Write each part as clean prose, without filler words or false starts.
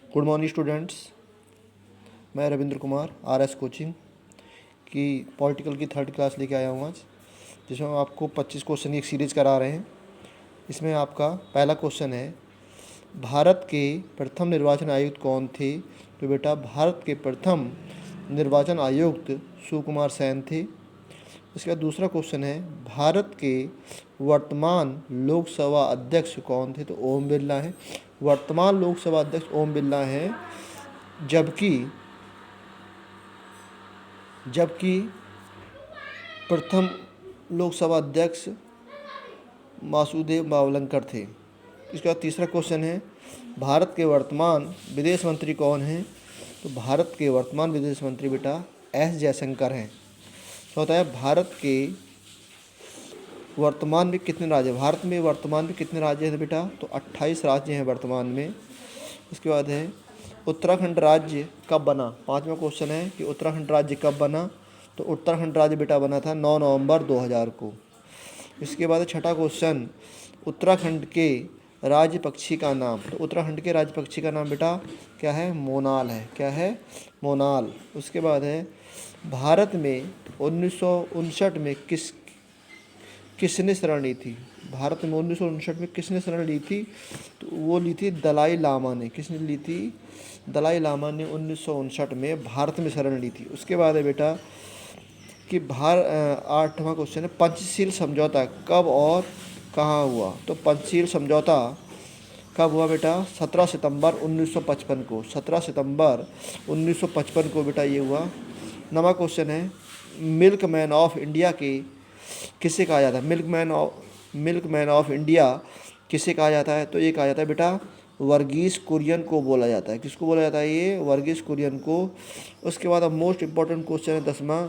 Good morning students. मैं Ravindra Kumar RS coaching की political की थर्ड क्लास लेके आया हूँ आज, जिसमें हम आपको 25 क्वेश्चन की एक सीरीज करा रहे हैं। इसमें आपका पहला क्वेश्चन है, भारत के प्रथम निर्वाचन आयुक्त कौन थे? तो बेटा भारत के प्रथम निर्वाचन आयुक्त सुकुमार सेन थे। इसका दूसरा क्वेश्चन है, भारत के वर्तमान लोकसभा अध्यक्ष कौन थे? तो ओम बिरला हैं। वर्तमान लोकसभा अध्यक्ष ओम बिरला हैं, जबकि जबकि प्रथम लोकसभा अध्यक्ष वासुदेव मावलंकर थे। इसका तीसरा क्वेश्चन है, भारत के वर्तमान विदेश मंत्री कौन हैं? तो भारत के वर्तमान विदेश मंत्री बेटा एस जयशंकर हैं। चौथा है, भारत के वर्तमान में कितने राज्य? भारत में वर्तमान में कितने राज्य हैं बेटा? तो 28 राज्य हैं वर्तमान में। उसके बाद है, उत्तराखंड राज्य कब बना? पाँचवा क्वेश्चन है कि उत्तराखंड राज्य कब बना? तो उत्तराखंड राज्य बेटा बना था 9 नवंबर 2000 को। इसके बाद छठा क्वेश्चन, उत्तराखंड के राज्य पक्षी का नाम? तो उत्तराखंड के राज्य पक्षी का नाम बेटा क्या है? मोनाल है। क्या है? मोनाल। उसके बाद है, भारत में 1959 में किसने शरण ली थी? भारत में 1959 में किसने शरण ली थी? तो वो ली थी दलाई लामा ने। किसने ली थी? दलाई लामा ने 1959 में भारत में शरण ली थी। उसके बाद है बेटा कि आठवां क्वेश्चन है, पंचशील समझौता कब और कहाँ हुआ? तो पंचशील समझौता कब हुआ बेटा? 17 सितंबर 1955 को। 17 सितंबर 1955 को बेटा ये हुआ। नवा क्वेश्चन है, मिल्क मैन ऑफ इंडिया के किसे कहा जाता है? मिल्क मैन ऑफ इंडिया किसे कहा जाता है? तो ये कहा जाता है बेटा वर्गीस कुरियन को बोला जाता है। किसको बोला जाता है? ये वर्गीस कुरियन को। उसके बाद अब मोस्ट इम्पॉर्टेंट क्वेश्चन है 10वां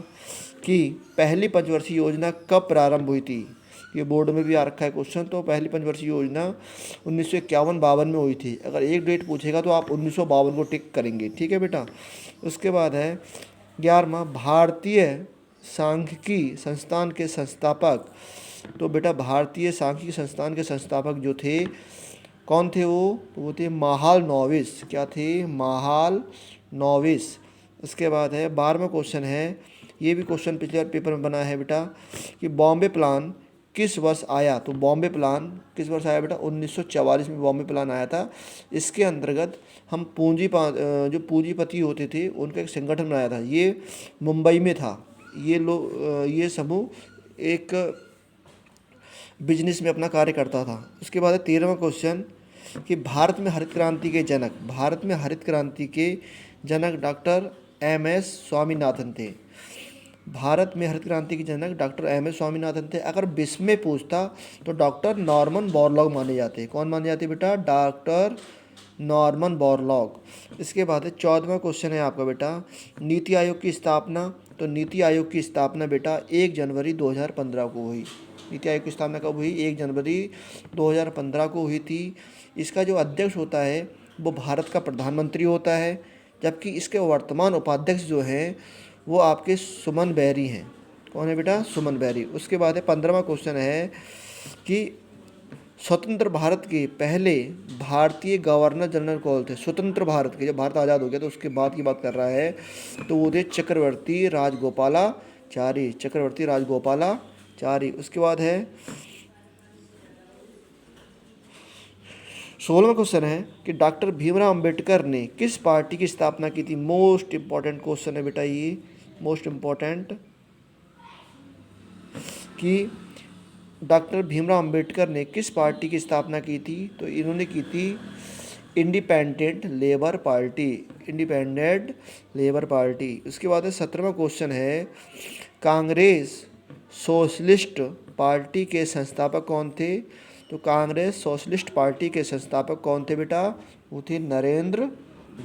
कि पहली पंचवर्षीय योजना कब प्रारंभ हुई थी? ये बोर्ड में भी आ रखा है क्वेश्चन। तो पहली पंचवर्षीय योजना 1951-52 में हुई थी। अगर एक डेट पूछेगा तो आप 1952 को टिक करेंगे। ठीक है बेटा। उसके बाद है 11वां, भारतीय सांख्यिकी संस्थान के संस्थापक? तो बेटा भारतीय सांख्यिकी संस्थान के संस्थापक जो थे, कौन थे वो? तो वो थे महालनोबिस। क्या थे? महालनोबिस। उसके बाद है 12वां क्वेश्चन है, ये भी क्वेश्चन पिछले पेपर में बना है बेटा कि बॉम्बे प्लान किस वर्ष आया? तो बॉम्बे प्लान किस वर्ष आया बेटा? 1944 में बॉम्बे प्लान आया था। इसके अंतर्गत हम जो पूंजीपति होते थे उनका एक संगठन बनाया था। ये मुंबई में था। ये समूह एक बिजनेस में अपना कार्य करता था। उसके बाद 13वां क्वेश्चन कि भारत में हरित क्रांति के जनक डॉक्टर एम एस स्वामीनाथन थे। भारत में हरित क्रांति के जनक डॉक्टर एम एस स्वामीनाथन थे। अगर विश्व में पूछता तो डॉक्टर नॉर्मन बोरलॉग माने जाते। कौन माने जाते बेटा? Doctor Norman Borlaug. इसके बाद 14वां क्वेश्चन है आपका बेटा, नीति आयोग की स्थापना? तो नीति आयोग की स्थापना बेटा 1 जनवरी 2015 को हुई। नीति आयोग की स्थापना कब हुई? 1 जनवरी 2015 को हुई थी। इसका जो अध्यक्ष होता है वो भारत का प्रधानमंत्री होता है, जबकि इसके वर्तमान उपाध्यक्ष जो हैं वो आपके सुमन बेरी हैं। कौन है बेटा? सुमन बेरी। उसके बाद 15वां क्वेश्चन है कि स्वतंत्र भारत के पहले भारतीय गवर्नर जनरल कौन थे? स्वतंत्र भारत के, जब भारत आज़ाद हो गया तो उसके बाद की बात कर रहा है, तो वो थे चक्रवर्ती राजगोपालाचारी। उसके बाद है 16वां क्वेश्चन है कि डॉक्टर भीमराव अंबेडकर ने किस पार्टी की स्थापना की थी? मोस्ट इंपॉर्टेंट क्वेश्चन है बेटा ये, मोस्ट इंपॉर्टेंट, कि डॉक्टर भीमराव अंबेडकर ने किस पार्टी की स्थापना की थी? तो इन्होंने की थी इंडिपेंडेंट लेबर पार्टी। उसके बाद 17वां क्वेश्चन है, कांग्रेस सोशलिस्ट पार्टी के संस्थापक कौन थे? तो कांग्रेस सोशलिस्ट पार्टी के संस्थापक कौन थे बेटा? वो थे नरेंद्र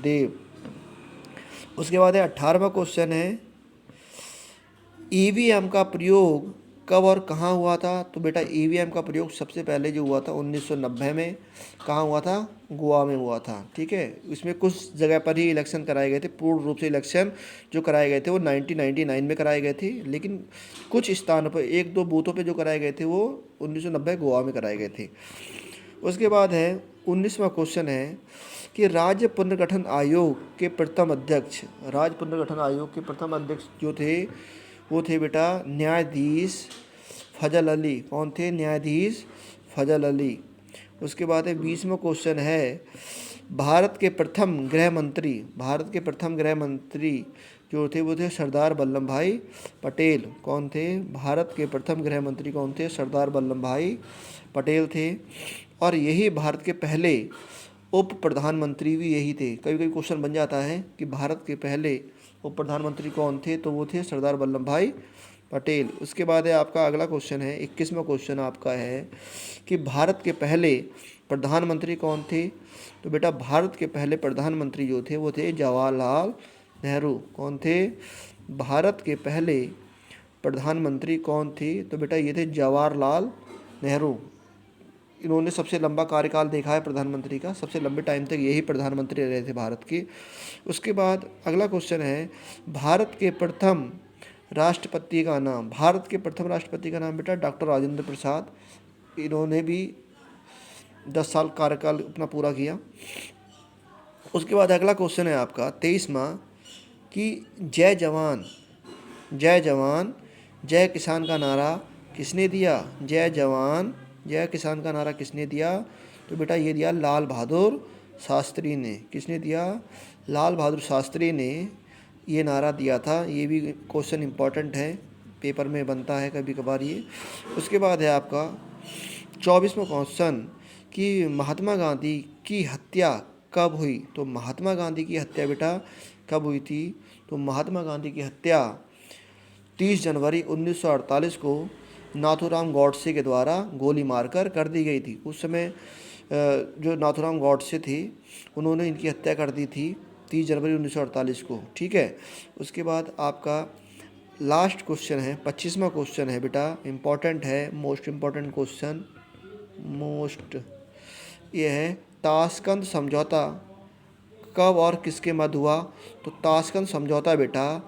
देव। उसके बाद 18वां क्वेश्चन है, ईवीएम का प्रयोग कब और कहाँ हुआ था? तो बेटा ईवीएम का प्रयोग सबसे पहले जो हुआ था 1990 में। कहाँ हुआ था? गोवा में हुआ था। ठीक है। इसमें कुछ जगह पर ही इलेक्शन कराए गए थे। पूर्ण रूप से इलेक्शन जो कराए गए थे वो 1999 में कराए गए थे, लेकिन कुछ स्थानों पर 1-2 बूथों पर जो कराए गए थे वो 1990 गोवा में कराए गए थे। उसके बाद है 19वां क्वेश्चन है कि राज्य पुनर्गठन आयोग के प्रथम अध्यक्ष, राज्य पुनर्गठन आयोग के प्रथम अध्यक्ष जो थे वो थे बेटा न्यायाधीश फजल अली। कौन थे? न्यायाधीश फजल अली। उसके बाद है 20वां क्वेश्चन है, भारत के प्रथम गृह मंत्री, भारत के प्रथम गृह मंत्री जो थे वो थे सरदार वल्लभ भाई पटेल। कौन थे? भारत के प्रथम गृह मंत्री कौन थे? सरदार वल्लभ भाई पटेल थे। और यही भारत के पहले उप प्रधानमंत्री भी यही थे। कभी कभी क्वेश्चन बन जाता है कि भारत के पहले उप प्रधानमंत्री कौन थे, तो वो थे सरदार वल्लभ भाई पटेल। उसके बाद है आपका अगला क्वेश्चन है 21वां क्वेश्चन आपका है कि भारत के पहले प्रधानमंत्री कौन थे? तो बेटा भारत के पहले प्रधानमंत्री जो थे वो थे जवाहरलाल नेहरू। कौन थे? भारत के पहले प्रधानमंत्री कौन थे? तो बेटा ये थे जवाहरलाल नेहरू। इन्होंने सबसे लंबा कार्यकाल देखा है प्रधानमंत्री का, सबसे लंबे टाइम तक यही प्रधानमंत्री रहे थे भारत के। उसके बाद अगला क्वेश्चन है, भारत के प्रथम राष्ट्रपति का नाम, भारत के प्रथम राष्ट्रपति का नाम बेटा डॉक्टर राजेंद्र प्रसाद। इन्होंने भी 10 साल कार्यकाल अपना पूरा किया। उसके बाद अगला क्वेश्चन है आपका 23वां कि जय जवान जय किसान का नारा किसने दिया? जय जवान जय किसान का नारा किसने दिया? तो बेटा ये दिया लाल बहादुर शास्त्री ने। किसने दिया? लाल बहादुर शास्त्री ने ये नारा दिया था। ये भी क्वेश्चन इंपॉर्टेंट है, पेपर में बनता है कभी कभार ये। उसके बाद है आपका 24वां क्वेश्चन कि महात्मा गांधी की हत्या कब हुई? तो महात्मा गांधी की हत्या बेटा कब हुई थी? तो महात्मा गांधी की हत्या 30 जनवरी 1948 को नाथूराम गॉडसे के द्वारा गोली मारकर कर दी गई थी। उस समय जो नाथूराम गॉडसे थे उन्होंने इनकी हत्या कर दी थी 30 जनवरी 1948 को। ठीक है। उसके बाद आपका लास्ट क्वेश्चन है 25वां क्वेश्चन है बेटा, इम्पॉर्टेंट है, मोस्ट इम्पॉर्टेंट क्वेश्चन, ये है ताशकंद समझौता कब और किसके मध्य हुआ? तो ताशकंद समझौता बेटा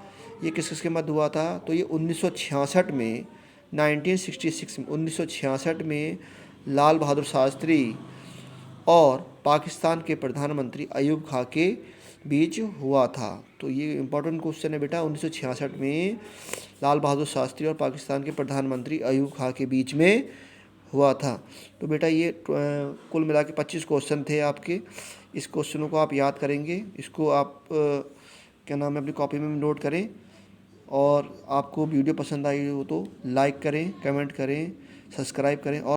ये किस किसके मध्य हुआ था? तो ये 1966 में 1966 में लाल बहादुर शास्त्री और पाकिस्तान के प्रधानमंत्री अयूब खां के बीच हुआ था। तो ये इम्पोर्टेंट क्वेश्चन है बेटा, 1966 में लाल बहादुर शास्त्री और पाकिस्तान के प्रधानमंत्री अयूब खां के बीच में हुआ था। तो बेटा ये कुल मिला के 25 क्वेश्चन थे आपके। इस क्वेश्चनों को आप याद करेंगे, इसको आप क्या नाम है अपनी कॉपी में नोट करें। और आपको वीडियो पसंद आई हो तो लाइक करें, कमेंट करें, सब्सक्राइब करें और